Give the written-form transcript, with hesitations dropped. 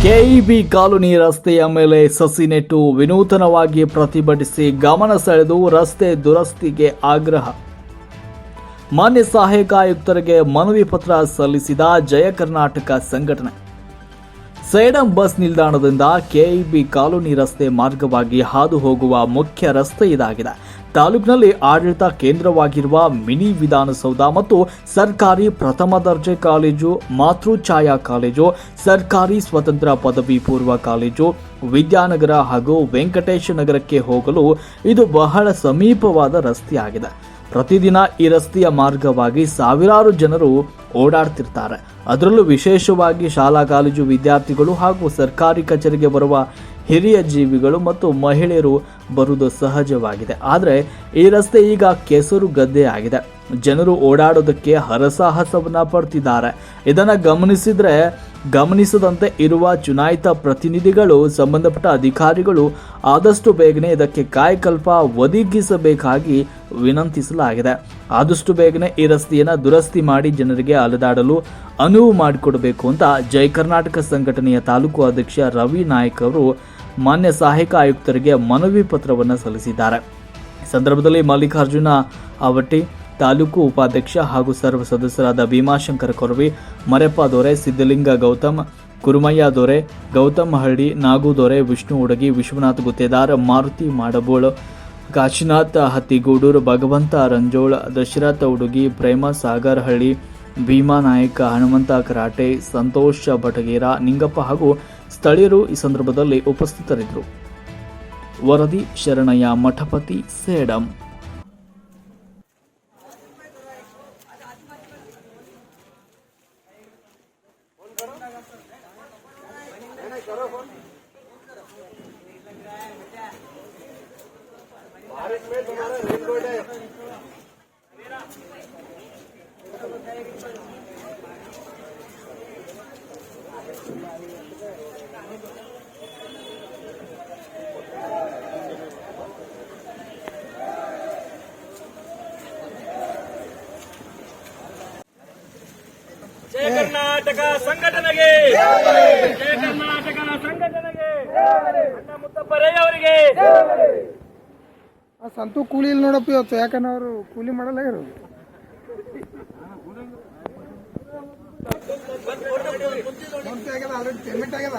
KEB colony ರಸ್ತೆಯ ಮೇಲೆ ಸಸಿ ನೆಟ್ಟು ವಿನೂತನವಾಗಿ ಪ್ರತಿಭಟಿಸಿ ಗಮನ ಸೆಳೆದು ರಸ್ತೆ ದುರಸ್ತಿಗೆ ಆಗ್ರಹ. ಮಾನ್ಯ ಸಹಾಯಕ ಆಯುಕ್ತರಿಗೆ ಮನವಿ ಪತ್ರ ಸಲ್ಲಿಸಿದ ಜಯ ಕರ್ನಾಟಕ ಸಂಘಟನೆ. ಸೇಡಂ ಬಸ್ ನಿಲ್ದಾಣದಿಂದ ಕೆಇಬಿ ಕಾಲೋನಿ ರಸ್ತೆ ಮಾರ್ಗವಾಗಿ ಹಾದು ಹೋಗುವ ಮುಖ್ಯ ರಸ್ತೆ ಇದಾಗಿದೆ. ತಾಲೂಕಿನಲ್ಲಿ ಆಡಳಿತ ಕೇಂದ್ರವಾಗಿರುವ ಮಿನಿ ವಿಧಾನಸೌಧ ಮತ್ತು ಸರ್ಕಾರಿ ಪ್ರಥಮ ದರ್ಜೆ ಕಾಲೇಜು, ಮಾತೃಛಾಯಾ ಕಾಲೇಜು, ಸರ್ಕಾರಿ ಸ್ವತಂತ್ರ ಪದವಿ ಪೂರ್ವ ಕಾಲೇಜು, ವಿದ್ಯಾನಗರ ಹಾಗೂ ವೆಂಕಟೇಶ ನಗರಕ್ಕೆ ಹೋಗಲು ಇದು ಬಹಳ ಸಮೀಪವಾದ ರಸ್ತೆಯಾಗಿದೆ. ಪ್ರತಿದಿನ ಈ ರಸ್ತೆಯ ಮಾರ್ಗವಾಗಿ ಸಾವಿರಾರು ಜನರು ಓಡಾಡ್ತಿರ್ತಾರೆ. ಅದರಲ್ಲೂ ವಿಶೇಷವಾಗಿ ಶಾಲಾ ಕಾಲೇಜು ವಿದ್ಯಾರ್ಥಿಗಳು ಹಾಗೂ ಸರ್ಕಾರಿ ಕಚೇರಿಗೆ ಬರುವ ಹಿರಿಯ ಜೀವಿಗಳು ಮತ್ತು ಮಹಿಳೆಯರು ಬರುವುದು ಸಹಜವಾಗಿದೆ. ಆದರೆ ಈ ರಸ್ತೆ ಈಗ ಕೆಸರು ಗದ್ದೆ ಆಗಿದೆ. ಜನರು ಓಡಾಡೋದಕ್ಕೆ ಹರಸಾಹಸವನ್ನ ಪಡ್ತಿದ್ದಾರೆ. ಇದನ್ನು ಗಮನಿಸದಂತೆ ಇರುವ ಚುನಾಯಿತ ಪ್ರತಿನಿಧಿಗಳು, ಸಂಬಂಧಪಟ್ಟ ಅಧಿಕಾರಿಗಳು ಆದಷ್ಟು ಬೇಗನೆ ಇದಕ್ಕೆ ಕಾಯಕಲ್ಪ ಒದಗಿಸಬೇಕಾಗಿ ವಿನಂತಿಸಲಾಗಿದೆ. ಆದಷ್ಟು ಬೇಗನೆ ಈ ರಸ್ತೆಯನ್ನು ದುರಸ್ತಿ ಮಾಡಿ ಜನರಿಗೆ ಅಲೆದಾಡಲು ಅನುವು ಮಾಡಿಕೊಡಬೇಕು ಅಂತ ಜೈ ಕರ್ನಾಟಕ ಸಂಘಟನೆಯ ತಾಲೂಕು ಅಧ್ಯಕ್ಷ ರವಿ ನಾಯಕ್ ಅವರು ಮಾನ್ಯ ಸಹಾಯಕ ಆಯುಕ್ತರಿಗೆ ಮನವಿ ಪತ್ರವನ್ನು ಸಲ್ಲಿಸಿದ್ದಾರೆ. ಈ ಸಂದರ್ಭದಲ್ಲಿ ಮಲ್ಲಿಕಾರ್ಜುನ ಅವಟ್ಟಿ, ತಾಲೂಕು ಉಪಾಧ್ಯಕ್ಷ ಹಾಗೂ ಸರ್ವ ಸದಸ್ಯರಾದ ಭೀಮಾಶಂಕರ ಕೊರವಿ, ಮರೆಪ್ಪ ದೊರೆ, ಸಿದ್ದಲಿಂಗ ಗೌತಮ್, ಕುರುಮಯ್ಯ ದೊರೆ, ಗೌತಮ್ ಹಳ್ಳಿ, ನಾಗು ದೊರೆ, ವಿಷ್ಣು ಉಡಗಿ, ವಿಶ್ವನಾಥ್ ಗುತ್ತೇದಾರ್, ಮಾರುತಿ ಮಾಡಬೋಳ್, ಕಾಶಿನಾಥ್ ಹತ್ತಿಗೂಡೂರು, ಭಗವಂತ ರಂಜೋಳ್, ದಶರಥ ಉಡುಗಿ, ಪ್ರೇಮ ಸಾಗರ್ ಹಳ್ಳಿ, ಭೀಮಾ ನಾಯಕ, ಹನುಮಂತ ಕರಾಟೆ, ಸಂತೋಷ ಬಟಗೇರ, ನಿಂಗಪ್ಪ ಹಾಗೂ ಸ್ಥಳೀಯರು ಈ ಸಂದರ್ಭದಲ್ಲಿ ಉಪಸ್ಥಿತರಿದ್ದರು. ವರದಿ ಶರಣಯ್ಯ ಮಠಪತಿ, ಸೇಡಂ. ಜಯ ಕರ್ನಾಟಕ ಸಂಘಟನೆಗೆ, ಜಯ ಕರ್ನಾಟಕ ಸಂಘಟನೆಗೆ, ಅಣ್ಣ ಮುತ್ತಪ್ಪರಯ್ಯ ಅವರಿಗೆ. ಸಂತು ಕೂಲಿ ಇಲ್ಲಿ ನೋಡಪ್ಪ ಇವತ್ತು, ಯಾಕಂದ್ರೆ ಅವರು ಕೂಲಿ ಮಾಡಲ್ಲ ಇರೋದು. ಪೇಮೆಂಟ್ ಆಗ್ಯದ.